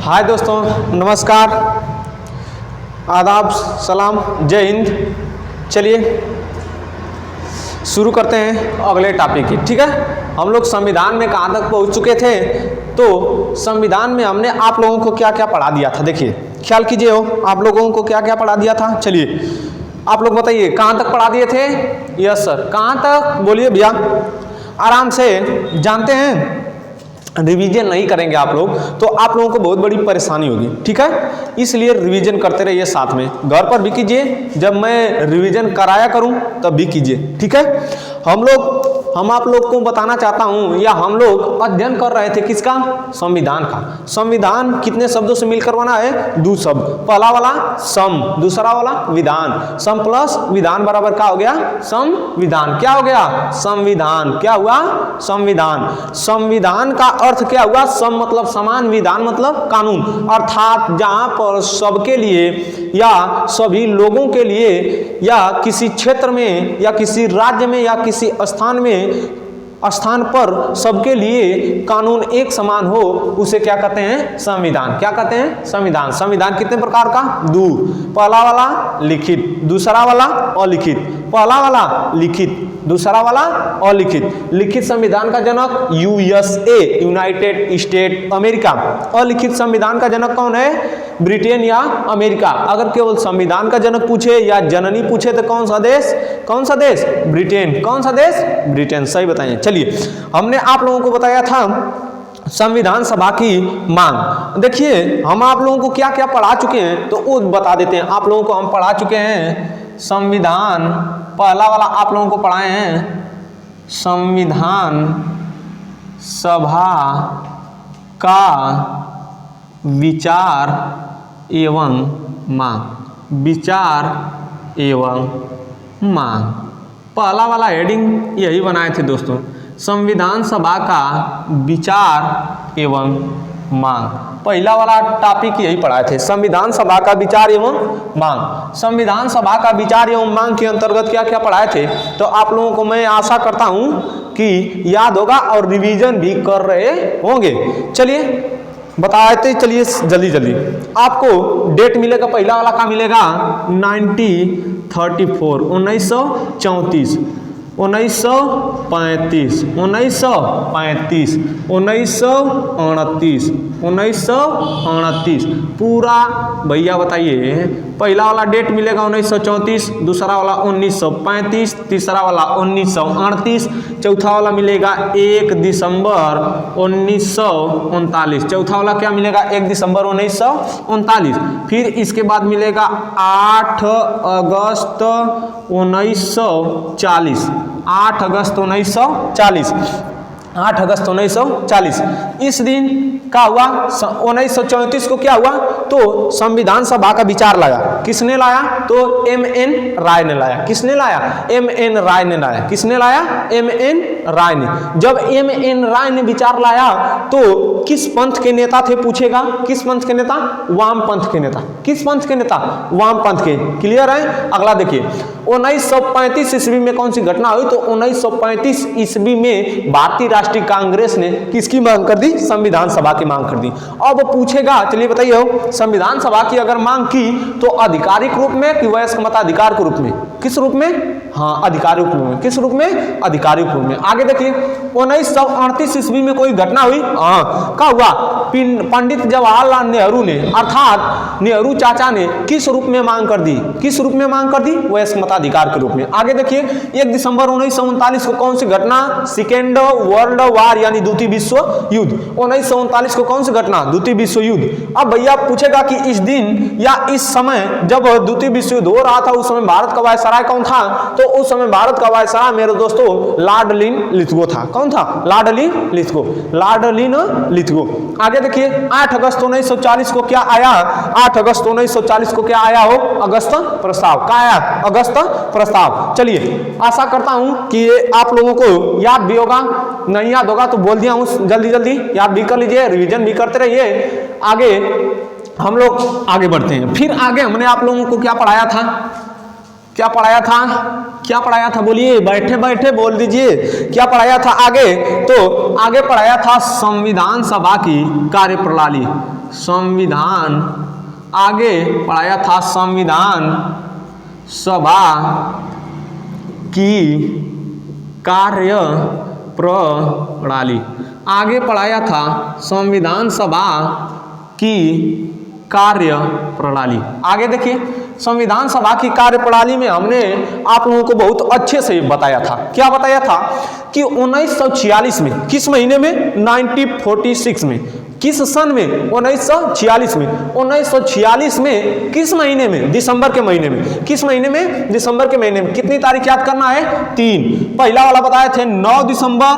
हाय दोस्तों, नमस्कार, आदाब, सलाम, जय हिंद। चलिए शुरू करते हैं अगले टॉपिक की। ठीक है, हम लोग संविधान में कहाँ तक पहुँच चुके थे? तो संविधान में हमने आप लोगों को क्या क्या पढ़ा दिया था। देखिए, ख्याल कीजिए हो, आप लोगों को क्या क्या पढ़ा दिया था। चलिए आप लोग बताइए, कहाँ तक पढ़ा दिए थे? यस सर, कहाँ तक बोलिए भैया, आराम से। जानते हैं रिवीजन नहीं करेंगे आप लोग तो आप लोगों को बहुत बड़ी परेशानी होगी। ठीक है, इसलिए रिवीजन करते रहिए, साथ में घर पर भी कीजिए, जब मैं रिवीजन कराया करूं तब भी कीजिए। ठीक है, हम आप लोग को बताना चाहता हूं, या हम लोग अध्ययन कर रहे थे किसका? संविधान का। संविधान कितने शब्दों से मिलकर बना है? 2 शब्द। पहला वाला सम, दूसरा वाला विधान। सम प्लस विधान बराबर क्या हो गया? संविधान। क्या हो गया? संविधान। क्या हुआ? संविधान। संविधान का अर्थ क्या हुआ? सम मतलब समान, विधान मतलब कानून, अर्थात जहां पर सबके लिए या सभी लोगों के लिए या किसी क्षेत्र में या किसी राज्य में या किसी स्थान पर सबके लिए कानून एक समान हो, उसे क्या कहते हैं? संविधान। क्या कहते हैं? संविधान। संविधान कितने प्रकार का? 2। पहला वाला लिखित, दूसरा वाला अलिखित। पहला वाला लिखित, दूसरा वाला अलिखित। लिखित संविधान का जनक यूएसए, यूनाइटेड स्टेट अमेरिका। अलिखित संविधान का जनक कौन है? ब्रिटेन या अमेरिका। अगर केवल संविधान का जनक पूछे या जननी पूछे तो कौन सा देश? कौन सा देश? ब्रिटेन। कौन सा देश? ब्रिटेन। सही बताइए। चलिए, हमने आप लोगों को बताया था संविधान सभा की मांग। देखिए, हम आप लोगों को क्या क्या पढ़ा चुके हैं तो वो बता देते हैं। आप लोगों को हम पढ़ा चुके हैं संविधान, पहला वाला आप लोगों को पढ़ाए हैं संविधान सभा का विचार एवं मांग। विचार एवं मांग, पहला वाला हेडिंग यही बनाए थे दोस्तों, संविधान सभा का विचार एवं मांग। पहला वाला टॉपिक यही पढ़ाए थे, संविधान सभा का विचार एवं मांग। संविधान सभा का विचार एवं मांग के अंतर्गत क्या क्या पढ़ाए थे तो आप लोगों को मैं आशा करता हूं कि याद होगा और रिवीजन भी कर रहे होंगे। चलिए बताते चलिए जल्दी जल्दी। आपको डेट मिलेगा, पहला वाला का मिलेगा 1934, 1934, 1935, 1935, 1938, 1938। पूरा भैया बताइए, पहला वाला डेट मिलेगा 1934, दूसरा वाला 1935, तीसरा वाला 1938, चौथा वाला मिलेगा 1 दिसंबर 1939। चौथा वाला क्या मिलेगा? 1 दिसंबर 1939। फिर इसके बाद मिलेगा 8 अगस्त 1940, 8 अगस्त 1940, 8 अगस्त 1940। इस दिन क्या हुआ? 1934 को क्या हुआ? तो संविधान सभा का विचार लाया। किसने लाया? तो M.N. राय ने लाया। किसने लाया? M.N. राय ने लाया। किसने लाया? M.N. राय ने। जब M.N. राय ने विचार लाया तो किस पंथ के नेता थे पूछेगा? किस पंथ के नेता? वाम पंथ के नेता। किस पंथ के नेता? वाम पंथ के। क्लियर है? अगला देखिए, 1935 ईस्वी में कौन सी घटना हुई? तो 1935 ईस्वी में भारतीय राष्ट्रीय कांग्रेस ने किसकी मांग कर दी? संविधान सभा की मांग कर दी। अब पूछेगा, चलिए बताइए, संविधान सभा की अगर मांग की तो आधिकारिक रूप में कि वयस्क मताधिकार के रूप में? किस रूप में? हाँ, आधिकारिक रूप में। किस रूप में? आधिकारिक रूप में। आगे देखिए, 1938 ईस्वी में कोई घटना हुई। हाँ, क्या हुआ? पंडित जवाहरलाल नेहरू ने, अर्थात नेहरू चाचा ने किस रूप में मांग कर दी? किस रूप में मांग कर दी? वयस्क मताधिकार के रूप में। आगे देखिए, 1 दिसंबर 1939 को कौन सी घटना? सेकेंड वर्ल्ड वार यानी द्वितीय विश्व युद्ध। 1939 को कौन सी घटना? द्वितीय विश्व युद्ध। अब भैया पूछेगा कि इस दिन या इस समय जब द्वितीय विश्व युद्ध हो रहा था उस समय भारत का वायसराय कौन था? तो उस समय भारत का वायसराय मेरे दोस्तों लॉर्ड लिथगो था। कौन था? Lord Lithgow. Lord Lithgow. आगे देखिए, 8 अगस्त 1940 को क्या आया? 8 अगस्त 1940 को क्या आया हो? अगस्त प्रस्ताव। क्या आया? अगस्त प्रस्ताव। चलिए, आशा करता हूं कि आप लोगों को याद भी होगा, नहीं याद होगा तो बोल दिया हूं, जल्दी जल्दी याद भी कर लीजिए, रिवीजन भी करते रहिए। आगे हम लोग आगे बढ़ते हैं। फिर आगे हमने आप लोगों को क्या पढ़ाया था? क्या पढ़ाया था? क्या पढ़ाया था? बोलिए, बैठे बैठे बोल दीजिए, क्या पढ़ाया था आगे? तो आगे पढ़ाया था संविधान सभा की कार्यप्रणाली। संविधान, आगे पढ़ाया था संविधान सभा की कार्य प्रणाली। आगे पढ़ाया था संविधान सभा की कार्य प्रणाली। आगे देखिए, संविधान सभा की कार्य प्रणाली में हमने आप लोगों को बहुत अच्छे से बताया था। क्या बताया था कि 1946 में, किस महीने में, 1946 में, किस सन में, 1946 में, 1946 में किस महीने में, दिसंबर के महीने में, किस महीने में, दिसंबर के महीने में। कितनी तारीख याद करना है, 3। पहला वाला बताए थे 9 दिसंबर,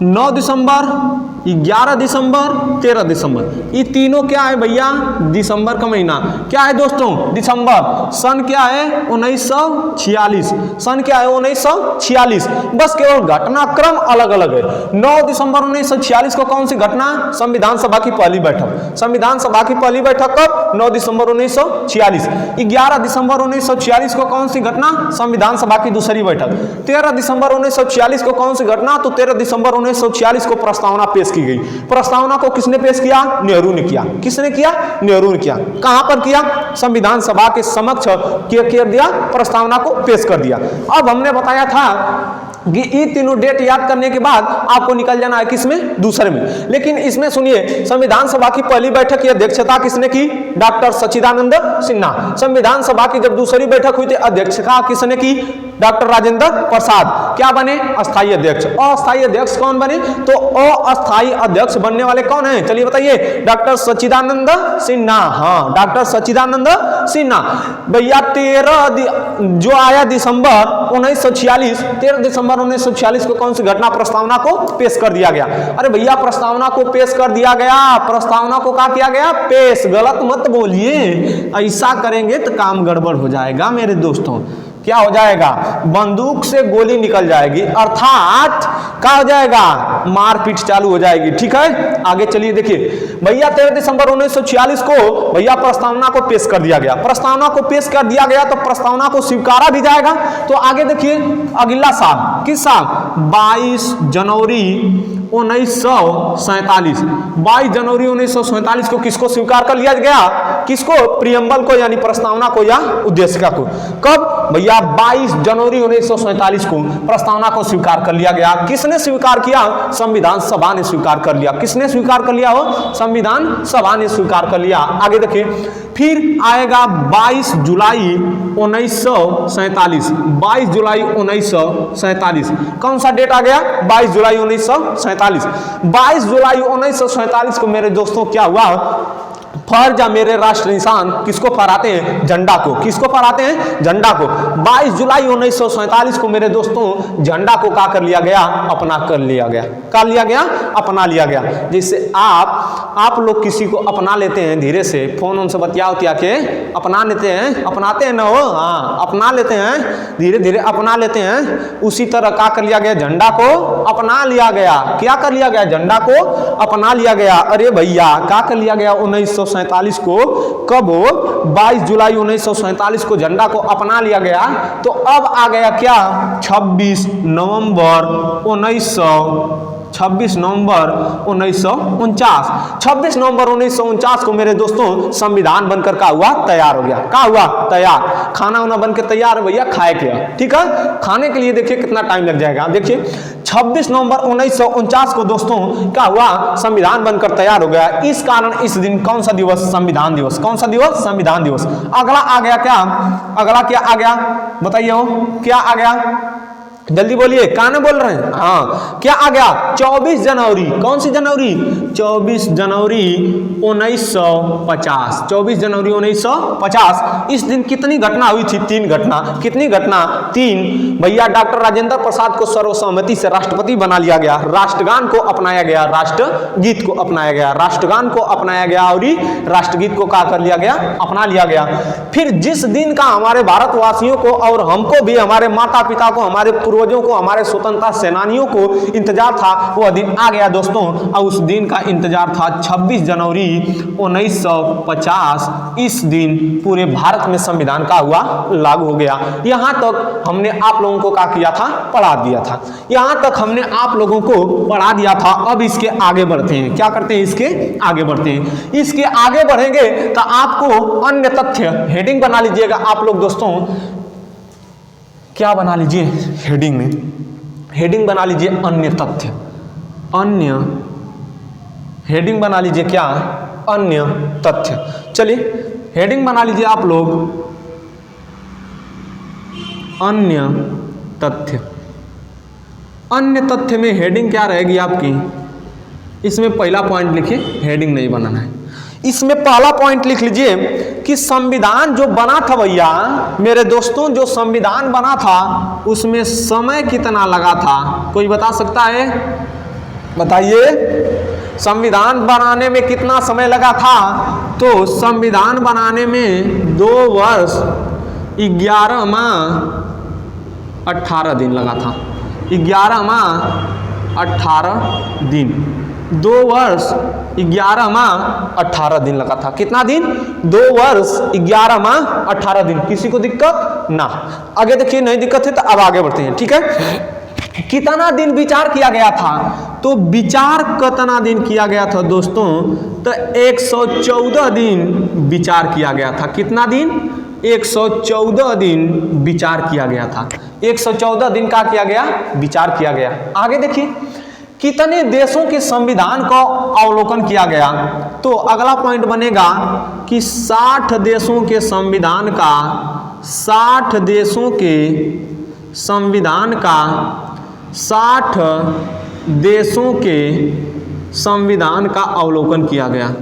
9 दिसंबर, 11 दिसंबर, 13 दिसंबर। ये तीनों क्या है भैया, दिसंबर का महीना। क्या है दोस्तों, दिसंबर। सन क्या है, 1946। सन क्या है, 1946। बस केवल घटनाक्रम अलग अलग है। 9 दिसंबर 1946 को कौन सी घटना, संविधान सभा की पहली बैठक। संविधान सभा की पहली बैठक कब, 9 दिसंबर 1946। 11 दिसंबर 1946 को कौन सी घटना, संविधान सभा की दूसरी बैठक। 13 दिसंबर 1946 को कौन सी घटना, तो 13 दिसंबर 1946 को प्रस्तावना पेश की गई। प्रस्तावना को किसने पेश किया, नेहरू ने किया। किसने किया, नेहरू ने किया। कहां पर किया, संविधान सभा के समक्ष क्या कर दिया, प्रस्तावना को पेश कर दिया। अब हमने बताया था कि ये तीनों डेट याद करने के बाद आपको निकल जाना है किसमें, दूसरे में। लेकिन इसमें सुनिए, संविधान सभा की पहली बैठक की अध्यक्षता किसने की, डॉक्टर सच्चिदानंद सिन्हा। संविधान सभा की जब दूसरी बैठक हुई थी, अध्यक्षता किसने की, डॉक्टर राजेंद्र प्रसाद। क्या बने, अस्थायी अध्यक्ष। अस्थायी अध्यक्ष कौन बने, तो अस्थायी अध्यक्ष बनने वाले कौन है, चलिए बताइए, डॉक्टर सच्चिदानंद सिन्हा। हाँ, डॉक्टर सच्चिदानंद सिन्हा। भैया 13 जो आया दिसंबर 1946, 13 दिसंबर 1946 को कौन सी घटना, प्रस्तावना को पेश कर दिया गया। अरे भैया, प्रस्तावना को पेश कर दिया गया, प्रस्तावना को क्या किया गया, पेश। गलत मत बोलिए, ऐसा करेंगे तो काम गड़बड़ हो जाएगा मेरे दोस्तों। क्या हो जाएगा, बंदूक से गोली निकल जाएगी, अर्थात क्या हो जाएगा, मारपीट चालू हो जाएगी। ठीक है, आगे चलिए देखिए भैया, 13 दिसंबर 1946 को भैया प्रस्तावना को पेश कर दिया गया। प्रस्तावना को पेश कर दिया गया तो प्रस्तावना को स्वीकारा भी जाएगा। तो आगे देखिए, अगला साल, किस साल, 22 जनवरी 1947। 22 जनवरी 1947 को किसको स्वीकार कर लिया गया, किसको, प्रियम्बल को, यानी प्रस्तावना को या उद्देशिका को। कब भैया, 22 जनवरी 1947 को प्रस्तावना को स्वीकार कर लिया गया। किसने स्वीकार किया, संविधान सभा ने स्वीकार कर लिया। किसने स्वीकार कर लिया हो, संविधान सभा ने स्वीकार कर लिया। आगे देखिए, फिर आएगा 22 जुलाई 1947। 22 जुलाई 1947 कौन सा डेट आ गया, 22 जुलाई 1947। 22 जुलाई 1947 को मेरे दोस्तों क्या हुआ, फर्ज मेरे राष्ट्र निशान किसको फहराते हैं, झंडा को। किसको फहराते हैं, झंडा को। 22 जुलाई 1947 को मेरे दोस्तों झंडा को क्या कर लिया गया, अपना कर लिया गया। कर लिया गया, अपना लिया गया। जैसे आप लोग किसी को अपना लेते हैं, धीरे से फोन उनसे बतिया के अपना लेते हैं, अपनाते हैं ना वो, हाँ अपना लेते हैं, धीरे धीरे अपना लेते हैं। उसी तरह क्या कर लिया गया, झंडा को अपना लिया गया। क्या कर लिया गया, झंडा को अपना लिया गया। अरे भैया, क्या कर लिया गया 1947 को, कब हो, 22 जुलाई 1947 को झंडा को अपना लिया गया। तो अब आ गया क्या, 26 नवंबर 1949। 26 नवंबर 1949 को मेरे दोस्तों संविधान बनकर का हुआ, तैयार हो गया। क्या हुआ, तैयार। खाना वाना बनकर तैयार है भैया, खाए क्या, ठीक है। खाने के लिए देखिए कितना टाइम लग जाएगा। देखिए 26 नवंबर 1949 को दोस्तों क्या हुआ, संविधान बनकर तैयार हो गया। इस कारण इस दिन कौन सा दिवस, संविधान दिवस। कौन सा दिवस, संविधान दिवस। अगला आ गया क्या, अगला क्या आ गया, बताइए हो क्या आ गया, जल्दी बोलिए, कान बोल रहे हैं, हाँ क्या आ गया, 24 जनवरी। कौन सी जनवरी, 24 जनवरी 1950। 24 जनवरी 1950। इस दिन कितनी घटना हुई थी, 3 घटना। कितनी घटना, 3। भैया डॉक्टर राजेंद्र प्रसाद को सर्वसम्मति से राष्ट्रपति बना लिया गया। राष्ट्रगान को अपनाया गया, राष्ट्रगीत को अपनाया गया, राष्ट्रगान को अपनाया गया और राष्ट्रगीत को क्या कर लिया गया, अपना लिया गया। फिर जिस दिन का हमारे भारतवासियों को और हमको भी, हमारे माता पिता को, हमारे पूर्वज पूर्वजों को, हमारे स्वतंत्रता सेनानियों को इंतजार था, वह दिन आ गया दोस्तों। और उस दिन का इंतजार था 26 जनवरी 1950। इस दिन पूरे भारत में संविधान का हुआ लागू हो गया। यहाँ तक हमने आप लोगों को क्या किया था, पढ़ा दिया था। यहाँ तक हमने आप लोगों को पढ़ा दिया था। अब इसके आगे बढ़ते हैं, क्या करते हैं, इसके आगे बढ़ते हैं। इसके आगे बढ़ेंगे तो आपको अन्य तथ्य, हेडिंग बना लीजिएगा आप लोग दोस्तों, क्या बना लीजिए हेडिंग में, हेडिंग बना लीजिए अन्य तथ्य, अन्य, हेडिंग बना लीजिए क्या, अन्य तथ्य। चलिए हेडिंग बना लीजिए आप लोग अन्य तथ्य। अन्य तथ्य में हेडिंग क्या रहेगी आपकी, इसमें पहला पॉइंट लिखिए, हेडिंग नहीं बनाना है। इसमें पहला पॉइंट लिख लीजिए कि संविधान जो बना था भैया मेरे दोस्तों, जो संविधान बना था उसमें समय कितना लगा था, कोई बता सकता है, बताइए। संविधान बनाने में कितना समय लगा था? तो संविधान बनाने में 2 वर्ष 11 माह 18 दिन लगा था। 11 माह 18 दिन, 2 वर्ष 11 माह 18 दिन लगा था। कितना दिन? 2 वर्ष 11 माह 18 दिन। किसी को दिक्कत ना? आगे देखिए, नहीं दिक्कत है तो अब आगे बढ़ते हैं, ठीक है। कितना दिन विचार किया गया था? तो विचार कितना दिन किया गया था दोस्तों? तो 114 दिन विचार किया गया था। कितना दिन? 114 दिन विचार किया गया था। 114 दिन का किया गया, विचार किया गया। आगे देखिए, कितने देशों के संविधान का अवलोकन किया गया? तो अगला पॉइंट बनेगा कि 60 देशों के संविधान का, 60 देशों के संविधान का, 60 देशों के संविधान का अवलोकन किया गया।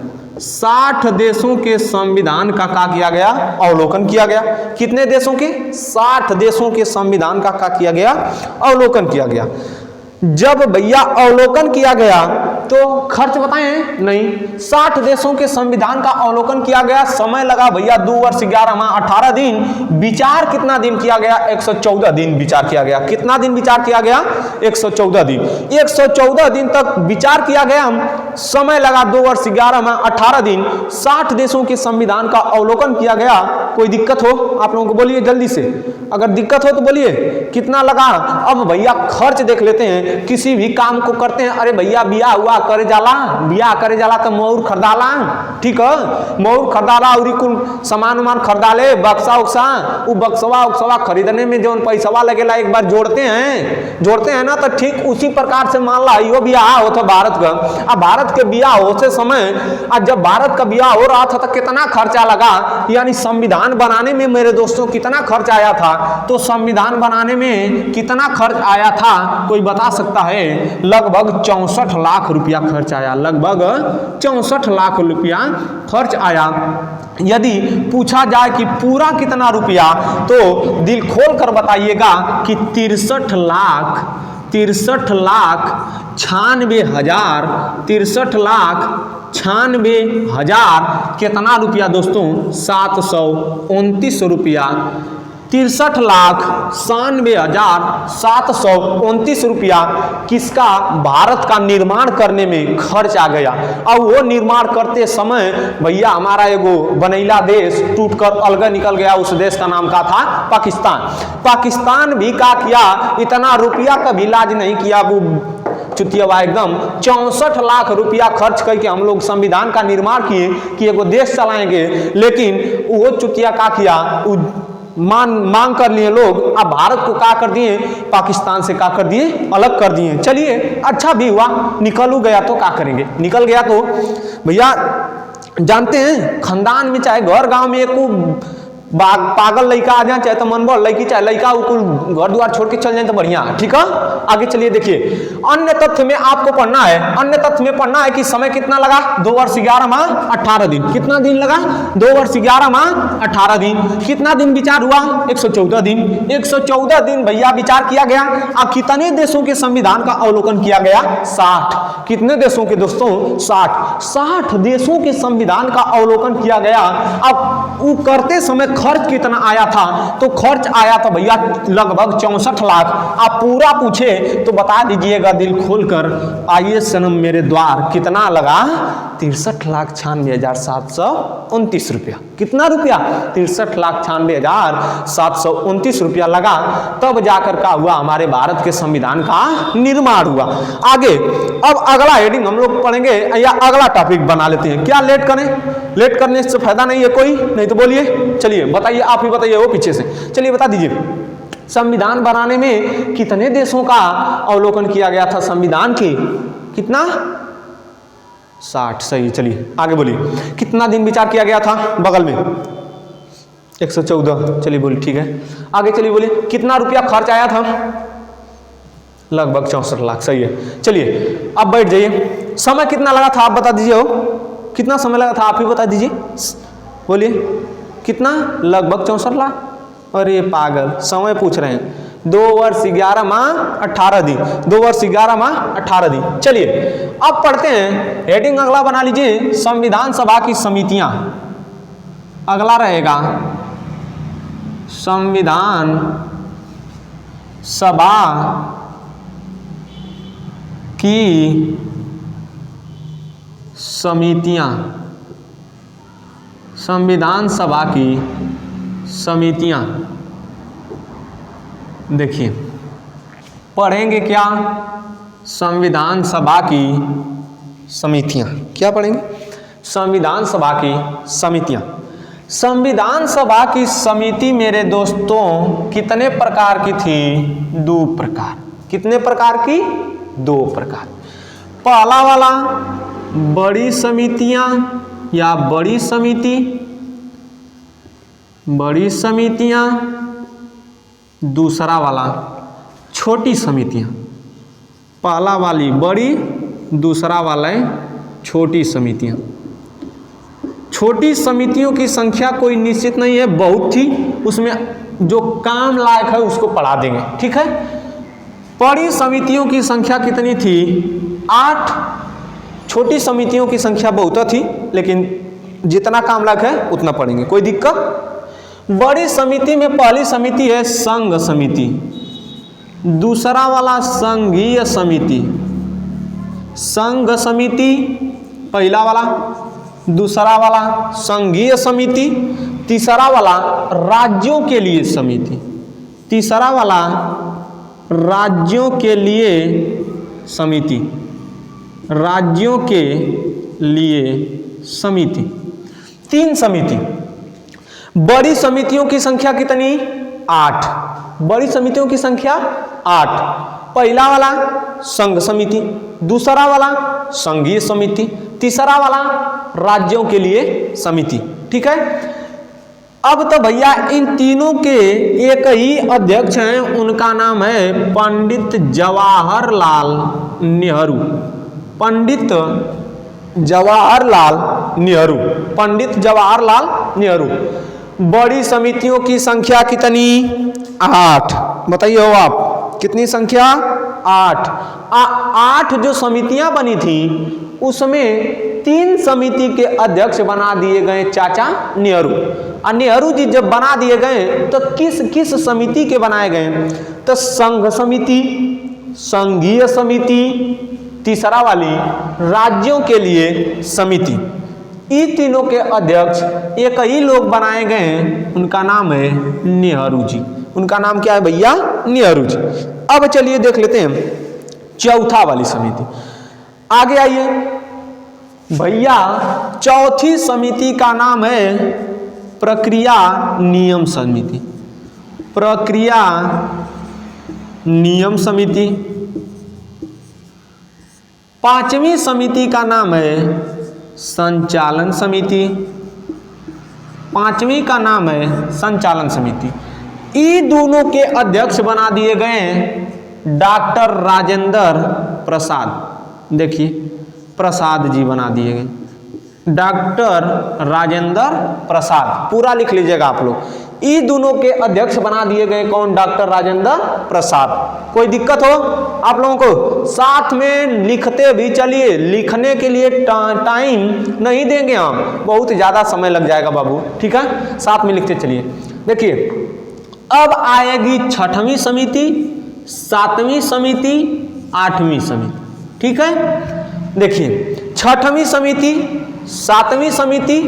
60 देशों के संविधान का क्या किया गया? अवलोकन किया गया। कितने देशों के? 60 देशों के संविधान का क्या किया गया? अवलोकन किया गया। जब भैया अवलोकन किया गया तो खर्च बताएं नहीं, 60 देशों के संविधान का अवलोकन किया गया, समय लगा भैया 2 वर्ष 11 माह 18 दिन। विचार कितना दिन किया गया? 114 दिन विचार किया गया। कितना दिन विचार किया गया? 114 दिन। 114 दिन तक विचार किया गया, समय लगा 2 वर्ष 11 माह 18 दिन। 60 देशों के संविधान का अवलोकन किया गया। कोई दिक्कत हो आप लोगों को बोलिए जल्दी से, अगर दिक्कत हो तो बोलिए कितना लगा। अब भैया खर्च देख लेते हैं। किसी भी काम को करते हैं, अरे भैया बियाह हुआ करे जाला, बियाह करे जाला तो मोर खरीदाला, ठीक है, मोर खरीदाला और कुल सामान उमान खरीदाले, बक्सा उक्सा, वो बक्सवा उक्सवा खरीदने में जो पैसा लगेला एक बार जोड़ते हैं ना, तो ठीक उसी प्रकार से मान ला यो बियाह हो तो भारत का। अब भारत के बियाह होते समय, आज जब भारत का बियाह हो रहा था तो कितना खर्चा लगा, यानी संविधान बनाने में मेरे दोस्तों कितना खर्च आया था? तो संविधान बनाने में कितना खर्च आया था कोई बता सकता है? लगभग 64 लाख रुपया खर्च आया। लगभग 64 लाख रुपया खर्च आया। यदि पूछा जाए कि पूरा कितना रुपया, तो दिल खोल कर बताइएगा कि 63 लाख 96,000 कितना रुपया दोस्तों? 729 रुपया। 63,96,729 रुपया किसका? भारत का निर्माण करने में खर्च आ गया। और वो निर्माण करते समय भैया हमारा एगो बनैला देश टूटकर अलग निकल गया। उस देश का नाम क्या था? पाकिस्तान। पाकिस्तान भी क्या किया? इतना रुपया का भी इलाज नहीं किया। वो चुतिया एकदम 64 लाख रुपया खर्च करके हम लोग संविधान का निर्माण किए कि एगो देश चलाएंगे, लेकिन वो चुतिया क्या किया? मांग कर लिए लोग। अब भारत को क्या कर दिए? पाकिस्तान से क्या कर दिए? अलग कर दिए। चलिए अच्छा भी हुआ, निकल गया तो क्या करेंगे? निकल गया तो भैया जानते हैं, खानदान में चाहे घर गांव में एक पागल लड़का आ जाए, चाहे तो मनबल लड़की चाहे लड़का, वो घर द्वार छोड़ के चल जाए तो बढ़िया, ठीक है। आगे चलिए देखिए, अन्य तथ्य में आपको पढ़ना है, अन्य तथ्य में पढ़ना है कि समय कितना लगा? 2 वर्ष 11 माह 18 दिन। कितना दिन लगा? 2 वर्ष 11 माह 18 दिन। कितना दिन विचार हुआ? 114 दिन। 114 दिन भैया विचार किया गया। अब कितने देशों के संविधान का अवलोकन किया गया? 60। कितने देशों के दोस्तों? 60 देशों के संविधान का अवलोकन किया गया। अब वो करते समय खर्च कितना आया था, तो खर्च आया था भैया लगभग 64 लाख। आप पूरा पूछे तो बता दीजिएगा दिल खोलकर, आइए सनम मेरे द्वार कितना लगा, 63,96,729 रुपया। कितना रुपया? 63,96,729 रुपया लगा, तब जाकर का हुआ हमारे भारत के संविधान का निर्माण हुआ। आगे अब अगला हेडिंग हम लोग पढ़ेंगे या अगला टॉपिक बना लेते हैं। क्या लेट करें? लेट करने से फायदा नहीं है कोई, नहीं तो बोलिए, चलिए बताइए, आप ही बताइए, वो पीछे से चलिए बता दीजिए। संविधान बनाने में कितने देशों का अवलोकन किया गया था? संविधान की कितना? 60। सही, चलिए आगे बोलिए। कितना दिन विचार किया गया था? बगल में 114। चलिए बोलिए, ठीक है आगे चलिए बोलिए। कितना रुपया खर्च आया था? लगभग 64 लाख। सही है, चलिए अब बैठ जाइए। समय कितना लगा था आप बता दीजिए, हो कितना समय लगा था आप ही बता दीजिए, बोलिए कितना? लगभग 64 लाख। अरे पागल, समय पूछ रहे हैं। 2 वर्ष 11 माह 18 दिन, 2 वर्ष 11 माह 18 दिन। चलिए अब पढ़ते हैं, हेडिंग अगला बना लीजिए, संविधान सभा की समितियां। अगला रहेगा संविधान सभा की समितियां। संविधान सभा की समितियां, देखिए पढ़ेंगे क्या? संविधान सभा की समितियां। क्या पढ़ेंगे? संविधान सभा की समितियां। संविधान सभा की समिति मेरे दोस्तों कितने प्रकार की थी? 2 प्रकार। कितने प्रकार की? 2 प्रकार। पहला वाला बड़ी समितियां या बड़ी समिति, बड़ी समितियां। दूसरा वाला छोटी समितियां। पहला वाली बड़ी, दूसरा वाला छोटी समितियां। छोटी समितियों की संख्या कोई निश्चित नहीं है, बहुत थी, उसमें जो काम लायक है उसको पढ़ा देंगे, ठीक है। बड़ी समितियों की संख्या कितनी थी? 8। छोटी समितियों की संख्या बहुत थी, लेकिन जितना काम लायक है उतना पढ़ेंगे, कोई दिक्कत। बड़ी समिति में पहली समिति है संघ समिति, दूसरा वाला संघीय समिति। संघ समिति पहला वाला, दूसरा वाला संघीय समिति, तीसरा वाला राज्यों के लिए समिति। तीसरा वाला राज्यों के लिए समिति, राज्यों के लिए समिति। 3 समिति। बड़ी समितियों की संख्या कितनी? 8। बड़ी समितियों की संख्या 8। पहला वाला संघ समिति, दूसरा वाला संघीय समिति, तीसरा वाला राज्यों के लिए समिति, ठीक है। अब तो भैया इन तीनों के एक ही अध्यक्ष हैं, उनका नाम है पंडित जवाहरलाल नेहरू। पंडित जवाहरलाल नेहरू, पंडित जवाहरलाल नेहरू। बड़ी समितियों की संख्या कितनी? 8। बताइए हो आप, कितनी संख्या? 8। 8 जो समितियां बनी थी उसमें 3 समिति के अध्यक्ष बना दिए गए चाचा नेहरू। और नेहरू जी जब बना दिए गए तो किस किस समिति के बनाए गए? तो संघ समिति, संघीय समिति, तीसरा वाली राज्यों के लिए समिति। इन तीनों के अध्यक्ष एक ही लोग बनाए गए हैं, उनका नाम है नेहरू जी। उनका नाम क्या है भैया? नेहरू जी। अब चलिए देख लेते हैं चौथा वाली समिति। आगे आइए भैया, चौथी समिति का नाम है प्रक्रिया नियम समिति। प्रक्रिया नियम समिति। 5वीं समिति का नाम है संचालन समिति। 5वीं का नाम है संचालन समिति। ये दोनों के अध्यक्ष बना दिए गए डॉक्टर राजेंद्र प्रसाद। देखिए प्रसाद जी बना दिए गए, डॉक्टर राजेंद्र प्रसाद। पूरा लिख लीजिएगा आप लोग। ये दोनों के अध्यक्ष बना दिए गए कौन? डॉक्टर राजेंद्र प्रसाद। कोई दिक्कत हो आप लोगों को? साथ में लिखते भी चलिए, लिखने के लिए टाइम नहीं देंगे हम, बहुत ज़्यादा समय लग जाएगा बाबू, ठीक है? साथ में लिखते चलिए। देखिए अब आएगी 6वीं समिति, 7वीं समिति, 8वीं समिति, ठीक है? देखिए 6वीं समिति, 7वीं समिति,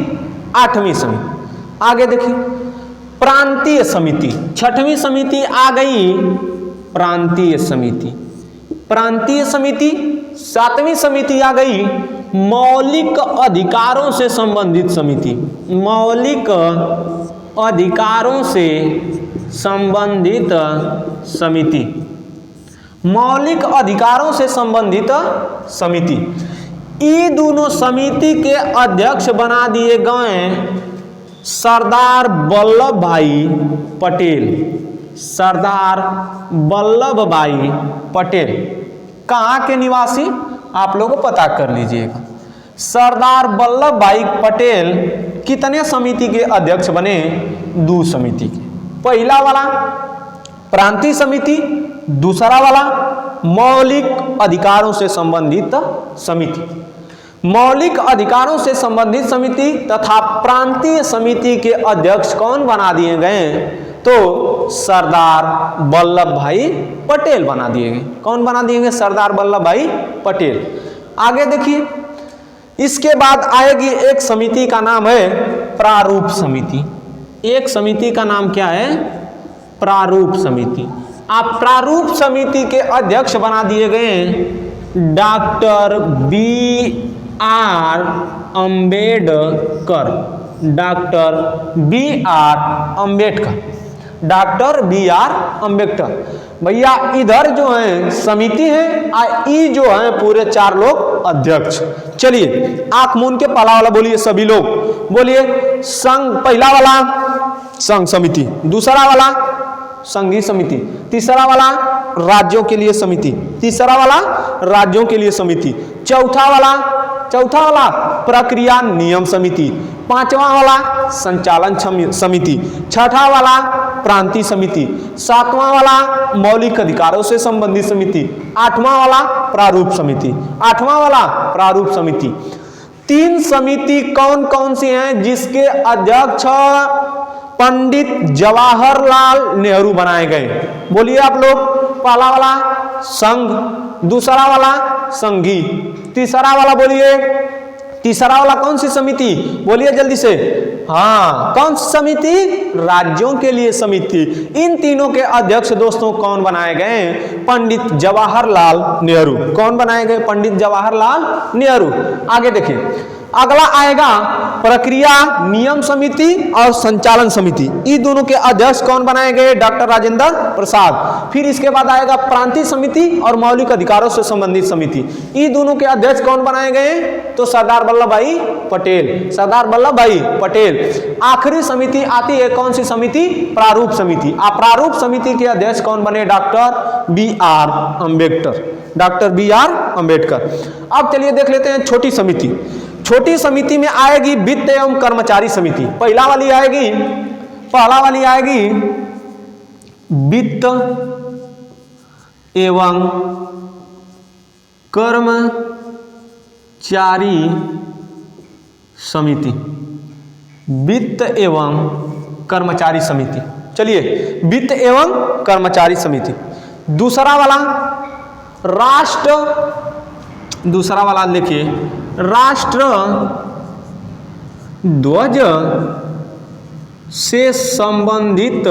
8वीं समिति। आगे देखिए प्रांतीय समिति। 6वीं समिति आ गई प्रांतीय समिति, प्रांतीय समिति। 7वीं समिति आ गई मौलिक अधिकारों से संबंधित समिति, मौलिक अधिकारों से संबंधित समिति, मौलिक अधिकारों से संबंधित समिति। ये दोनों समिति के अध्यक्ष बना दिए गए सरदार वल्लभ भाई पटेल, सरदार वल्लभ भाई पटेल। कहाँ के निवासी आप लोगों को पता कर लीजिएगा। सरदार वल्लभ भाई पटेल कितने समिति के अध्यक्ष बने? 2 समिति के। पहला वाला प्रांतीय समिति, दूसरा वाला मौलिक अधिकारों से संबंधित समिति। मौलिक अधिकारों से संबंधित समिति तथा प्रांतीय समिति के अध्यक्ष कौन बना दिए गए? तो सरदार वल्लभ भाई पटेल बना दिए गए। कौन बना दिए गए? सरदार वल्लभ भाई पटेल। आगे देखिए इसके बाद आएगी एक समिति का नाम है प्रारूप समिति। एक समिति का नाम क्या है? प्रारूप समिति। आप प्रारूप समिति के अध्यक्ष बना दिए गए doctor B.R. Ambedkar, doctor B.R. Ambedkar, doctor B.R. Ambedkar. भैया इधर जो है समिति है, ई जो है पूरे 4 लोग अध्यक्ष। चलिए आंख मूंद के पहला वाला बोलिए सभी लोग, बोलिए संघ। पहला वाला संघ समिति, दूसरा वाला संघीय समिति, तीसरा वाला राज्यों के लिए समिति, तीसरा वाला राज्यों के लिए समिति, चौथा वाला प्रक्रिया नियम समिति, 5वां वाला संचालन समिति, 6ठा वाला प्रांतीय समिति, 7वां वाला मौलिक अधिकारों से संबंधित समिति, 8वां वाला प्रारूप समिति, 8वां वाला प्रारूप समिति। 3 समिति कौन कौन सी हैं जिसके अध्यक्ष पंडित जवाहरलाल नेहरू बनाए गए? बोलिए आप लोग। पहला वाला संघ, दूसरा वाला संघी, तीसरा वाला बोलिए, तीसरा वाला कौन सी समिति? बोलिए जल्दी से। हाँ कौन सी समिति? राज्यों के लिए समिति। इन तीनों के अध्यक्ष दोस्तों कौन बनाए गए? पंडित जवाहरलाल नेहरू। कौन बनाए गए? पंडित जवाहरलाल नेहरू। आगे देखिए अगला आएगा प्रक्रिया नियम समिति और संचालन समिति। ये दोनों के अध्यक्ष कौन बनाए गए? डॉक्टर राजेंद्र प्रसाद। फिर इसके बाद आएगा प्रांतीय समिति और मौलिक अधिकारों से संबंधित समिति। ये दोनों के अध्यक्ष कौन बनाए गए? तो सरदार वल्लभ भाई पटेल, सरदार वल्लभ भाई पटेल। आखिरी समिति आती है कौन सी समिति? प्रारूप समिति। आप प्रारूप समिति के अध्यक्ष कौन बने? Doctor B.R. Ambedkar, doctor B.R. Ambedkar. अब चलिए देख लेते हैं छोटी समिति। छोटी समिति में आएगी वित्त एवं कर्मचारी समिति। पहला वाली आएगी वित्त एवं कर्मचारी समिति, वित्त एवं कर्मचारी समिति। चलिए वित्त एवं कर्मचारी समिति। दूसरा वाला देखिए राष्ट्र ध्वज से संबंधित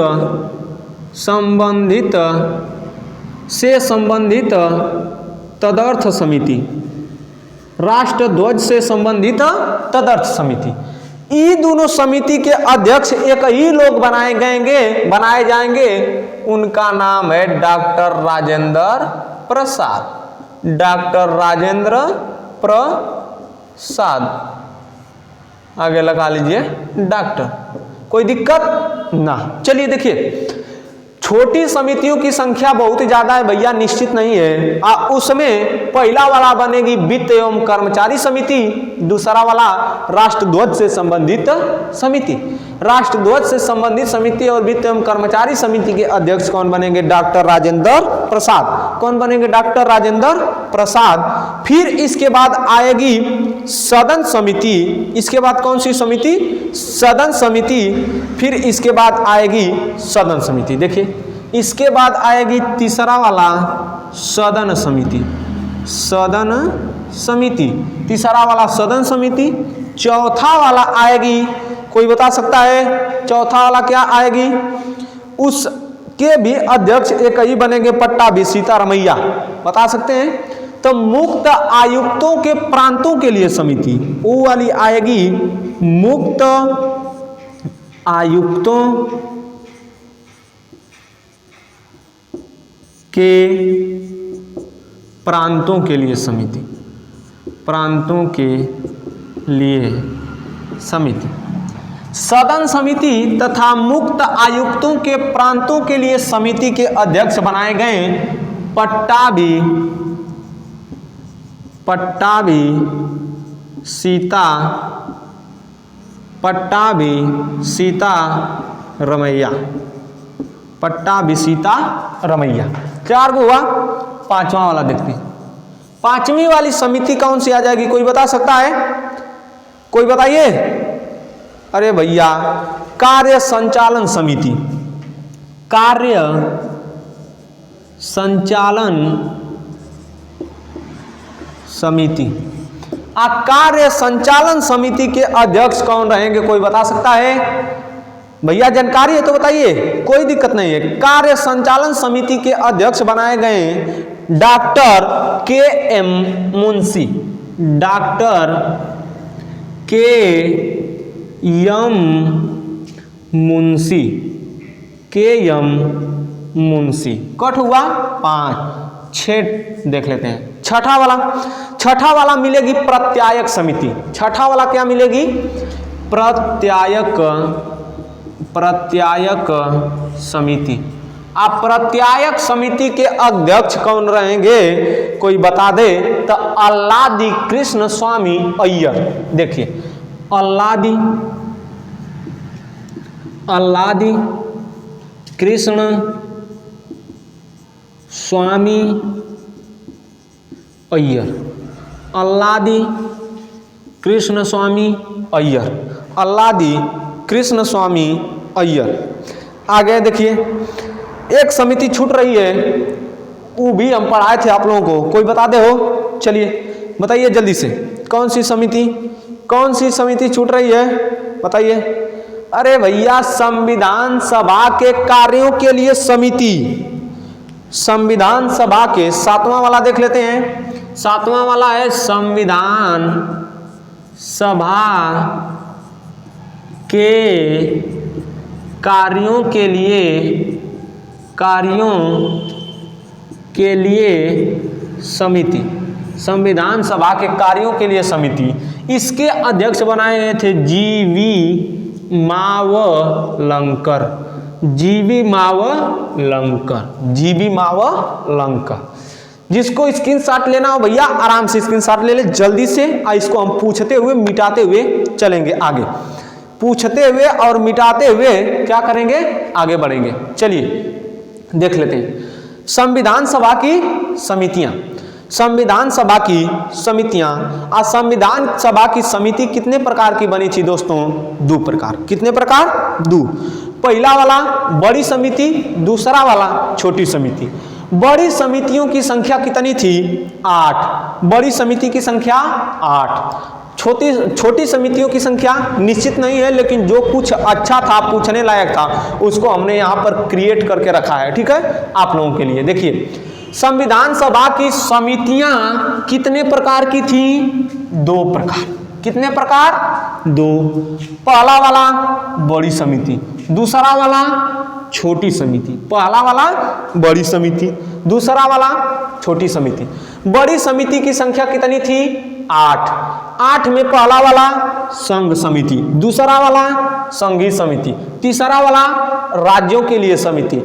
तदर्थ समिति, राष्ट्र ध्वज से संबंधित तदर्थ समिति। ये दोनों समिति के अध्यक्ष एक ही लोग बनाए जाएंगे। उनका नाम है डॉक्टर राजेंद्र प्रसाद, डॉक्टर राजेंद्र प्रसाद। आगे लगा लीजिए डॉक्टर, कोई दिक्कत ना। चलिए देखिए छोटी समितियों की संख्या बहुत ज्यादा है भैया, निश्चित नहीं है। उसमें पहला वाला बनेगी वित्त एवं कर्मचारी समिति, दूसरा वाला राष्ट्रध्वज से संबंधित समिति। राष्ट्रध्वज से संबंधित समिति और वित्त एवं कर्मचारी समिति के अध्यक्ष कौन बनेंगे? डॉक्टर राजेंद्र प्रसाद। कौन बनेंगे? डॉक्टर राजेंद्र प्रसाद। फिर इसके बाद आएगी सदन समिति। इसके बाद कौन सी समिति? सदन समिति। फिर इसके बाद आएगी सदन समिति। देखिए, इसके बाद आएगी तीसरा वाला सदन समिति। सदन समिति, तीसरा वाला सदन समिति। चौथा वाला आएगी, कोई बता सकता है चौथा वाला क्या आएगी? उसके भी अध्यक्ष एक ही बनेंगे, पट्टाभी सीतारमैया। बता सकते हैं? तो मुक्त आयुक्तों के प्रांतों के लिए समिति, वो वाली आएगी मुक्त आयुक्तों के प्रांतों के लिए समिति। प्रांतों के लिए समिति। सदन समिति तथा मुक्त आयुक्तों के प्रांतों के लिए समिति के अध्यक्ष बनाए गए पट्टाभी सीतारमैया। पट्टाभी सीतारमैया। 4 हुआ। 5वां वाला देखते हैं। 5वीं वाली समिति कौन सी आ जाएगी? कोई बता सकता है? कोई बताइए। अरे भैया, कार्य संचालन समिति। कार्य संचालन समिति। कार्य संचालन समिति के अध्यक्ष कौन रहेंगे? कोई बता सकता है? भैया जानकारी है तो बताइए, कोई दिक्कत नहीं है। कार्य संचालन समिति के अध्यक्ष बनाए गए doctor KM. Munshi. Doctor KM. Munshi. KM. Munshi. Cut हुआ 5। 6 देख लेते हैं। छठा वाला मिलेगी प्रत्यायक समिति। छठा वाला क्या मिलेगी? प्रत्यायक समिति। आप प्रत्यायक समिति के अध्यक्ष कौन रहेंगे? कोई बता दे तो अल्लादी कृष्ण स्वामी अय्यर। देखिए, अल्लादी कृष्ण स्वामी अय्यर। अल्लादी कृष्ण स्वामी अय्यर। अल्लादी कृष्ण स्वामी अय्यर। आगे देखिए, एक समिति छूट रही है, वो भी हम पढ़ाए थे आप लोगों को। कोई बता दे हो? चलिए बताइए जल्दी से, कौन सी समिति छूट रही है? बताइए। अरे भैया, संविधान सभा के कार्यों के लिए समिति। संविधान सभा के 7वां वाला देख लेते हैं। 7वां वाला है संविधान सभा के कार्यों के लिए समिति। संविधान सभा के कार्यों के लिए समिति। इसके अध्यक्ष बनाए गए थे जी.वी. मावलंकर। जी.वी. मावलंकर। जिसको स्क्रीनशॉट लेना हो भैया, आराम से स्क्रीनशॉट ले ले जल्दी से। इसको हम पूछते हुए मिटाते हुए चलेंगे आगे। पूछते हुए और मिटाते हुए क्या करेंगे? आगे बढ़ेंगे। चलिए देख लेते हैं संविधान सभा की समितियां। संविधान सभा की समिति कितने प्रकार की बनी थी दोस्तों? 2 प्रकार। कितने प्रकार? 2। पहला वाला बड़ी समिति, दूसरा वाला छोटी समिति। बड़ी समितियों की संख्या कितनी थी? 8। बड़ी समिति की संख्या 8। छोटी समितियों की संख्या निश्चित नहीं है, लेकिन जो कुछ अच्छा था, पूछने लायक था, उसको हमने यहाँ पर क्रिएट करके रखा है। ठीक है, आप लोगों के लिए। देखिए, संविधान सभा की समितियां कितने प्रकार की थी? 2 प्रकार। कितने प्रकार? 2। पहला वाला बड़ी समिति, दूसरा वाला छोटी समिति। पहला वाला बड़ी समिति, दूसरा वाला छोटी समिति। बड़ी समिति की संख्या कितनी थी? 8। 8 में पहला वाला संघ समिति, दूसरा वाला संघीय समिति, तीसरा वाला राज्यों के लिए समिति।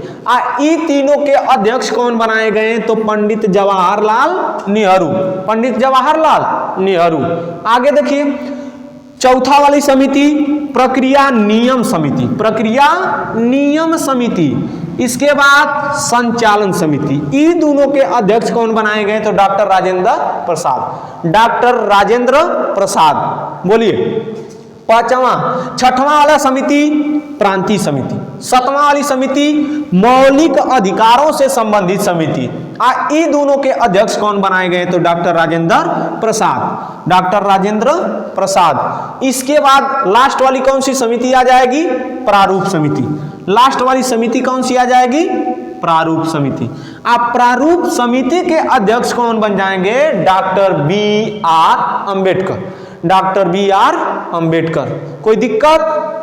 इन तीनों के अध्यक्ष कौन बनाए गए? तो पंडित जवाहरलाल नेहरू, पंडित जवाहरलाल नेहरू। आगे देखिए चौथा वाली समिति प्रक्रिया नियम समिति, प्रक्रिया नियम समिति। इसके बाद संचालन समिति। ये दोनों के अध्यक्ष कौन बनाए गए? तो डॉक्टर राजेंद्र प्रसाद, डॉक्टर राजेंद्र प्रसाद। बोलिए पांचवा, छठवां वाला समिति प्रांतीय समिति, सातवां वाली समिति मौलिक अधिकारों से संबंधित समिति। ये दोनों के अध्यक्ष कौन बनाए गए? तो डॉक्टर राजेंद्र प्रसाद, डॉक्टर राजेंद्र प्रसाद। इसके बाद लास्ट वाली कौन सी समिति आ जाएगी? प्रारूप समिति। लास्ट वाली समिति कौन सी आ जाएगी? प्रारूप समिति। आप प्रारूप समिति के अध्यक्ष कौन बन जाएंगे? Doctor B R Ambedkar, doctor B R Ambedkar. कोई दिक्कत?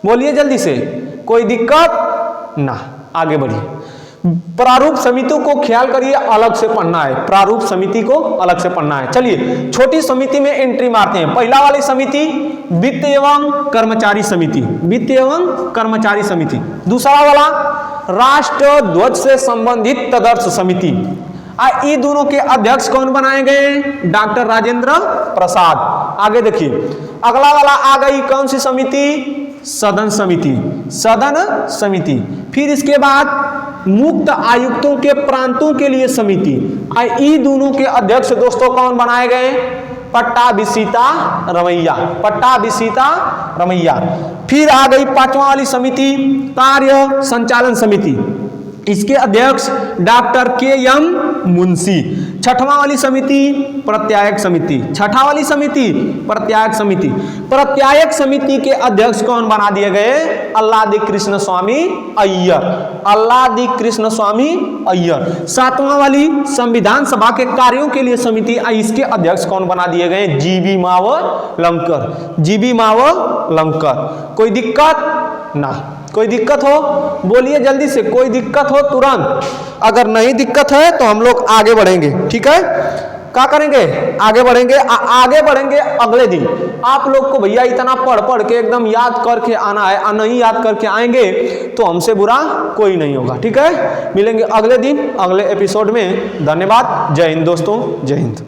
बोलिए जल्दी से, कोई दिक्कत ना, आगे बढ़िए। प्रारूप समिति को ख्याल करिए, अलग से पढ़ना है, प्रारूप समिति को अलग से पढ़ना है। चलिए छोटी समिति में एंट्री मारते हैं। पहला वाली समिति वित्त एवं कर्मचारी समिति, वित्त एवं कर्मचारी समिति। दूसरा वाला राष्ट्र ध्वज से संबंधित तदर्थ समिति। ये दोनों के अध्यक्ष कौन बनाए गए? डॉक्टर राजेंद्र प्रसाद। आगे देखिए अगला वाला आ गई कौन सी समिति? सदन समिति, सदन समिति। फिर इसके बाद मुक्त आयुक्तों के प्रांतों के लिए समिति। ये दोनों के अध्यक्ष दोस्तों कौन बनाए गए? पट्टाभिषिता रमैया, पट्टाभिषिता रमैया। फिर आ गई पांचवा वाली समिति कार्य संचालन समिति। इसके अध्यक्ष डॉक्टर के एम मुंशी। छठवां वाली समिति प्रत्यायक समिति, छठा वाली समिति प्रत्यायक समिति। प्रत्यायक समिति के अध्यक्ष कौन बना दिए गए? अल्लादी कृष्ण स्वामी अय्यर, अल्लादी कृष्ण स्वामी अय्यर। सातवां वाली संविधान सभा के कार्यों के लिए समिति, इसके अध्यक्ष कौन बना दिए गए? GB Mavalankar, GB Mavalankar. कोई दिक्कत ना? कोई दिक्कत हो बोलिए जल्दी से, कोई दिक्कत हो तुरंत। अगर नहीं दिक्कत है तो हम लोग आगे बढ़ेंगे, ठीक है? क्या करेंगे? आगे बढ़ेंगे। आगे बढ़ेंगे अगले दिन। आप लोग को भैया इतना पढ़ पढ़ के एकदम याद करके आना है, नहीं याद करके आएंगे तो हमसे बुरा कोई नहीं होगा, ठीक है? मिलेंगे अगले दिन अगले एपिसोड में। धन्यवाद। जय हिंद दोस्तों, जय हिंद।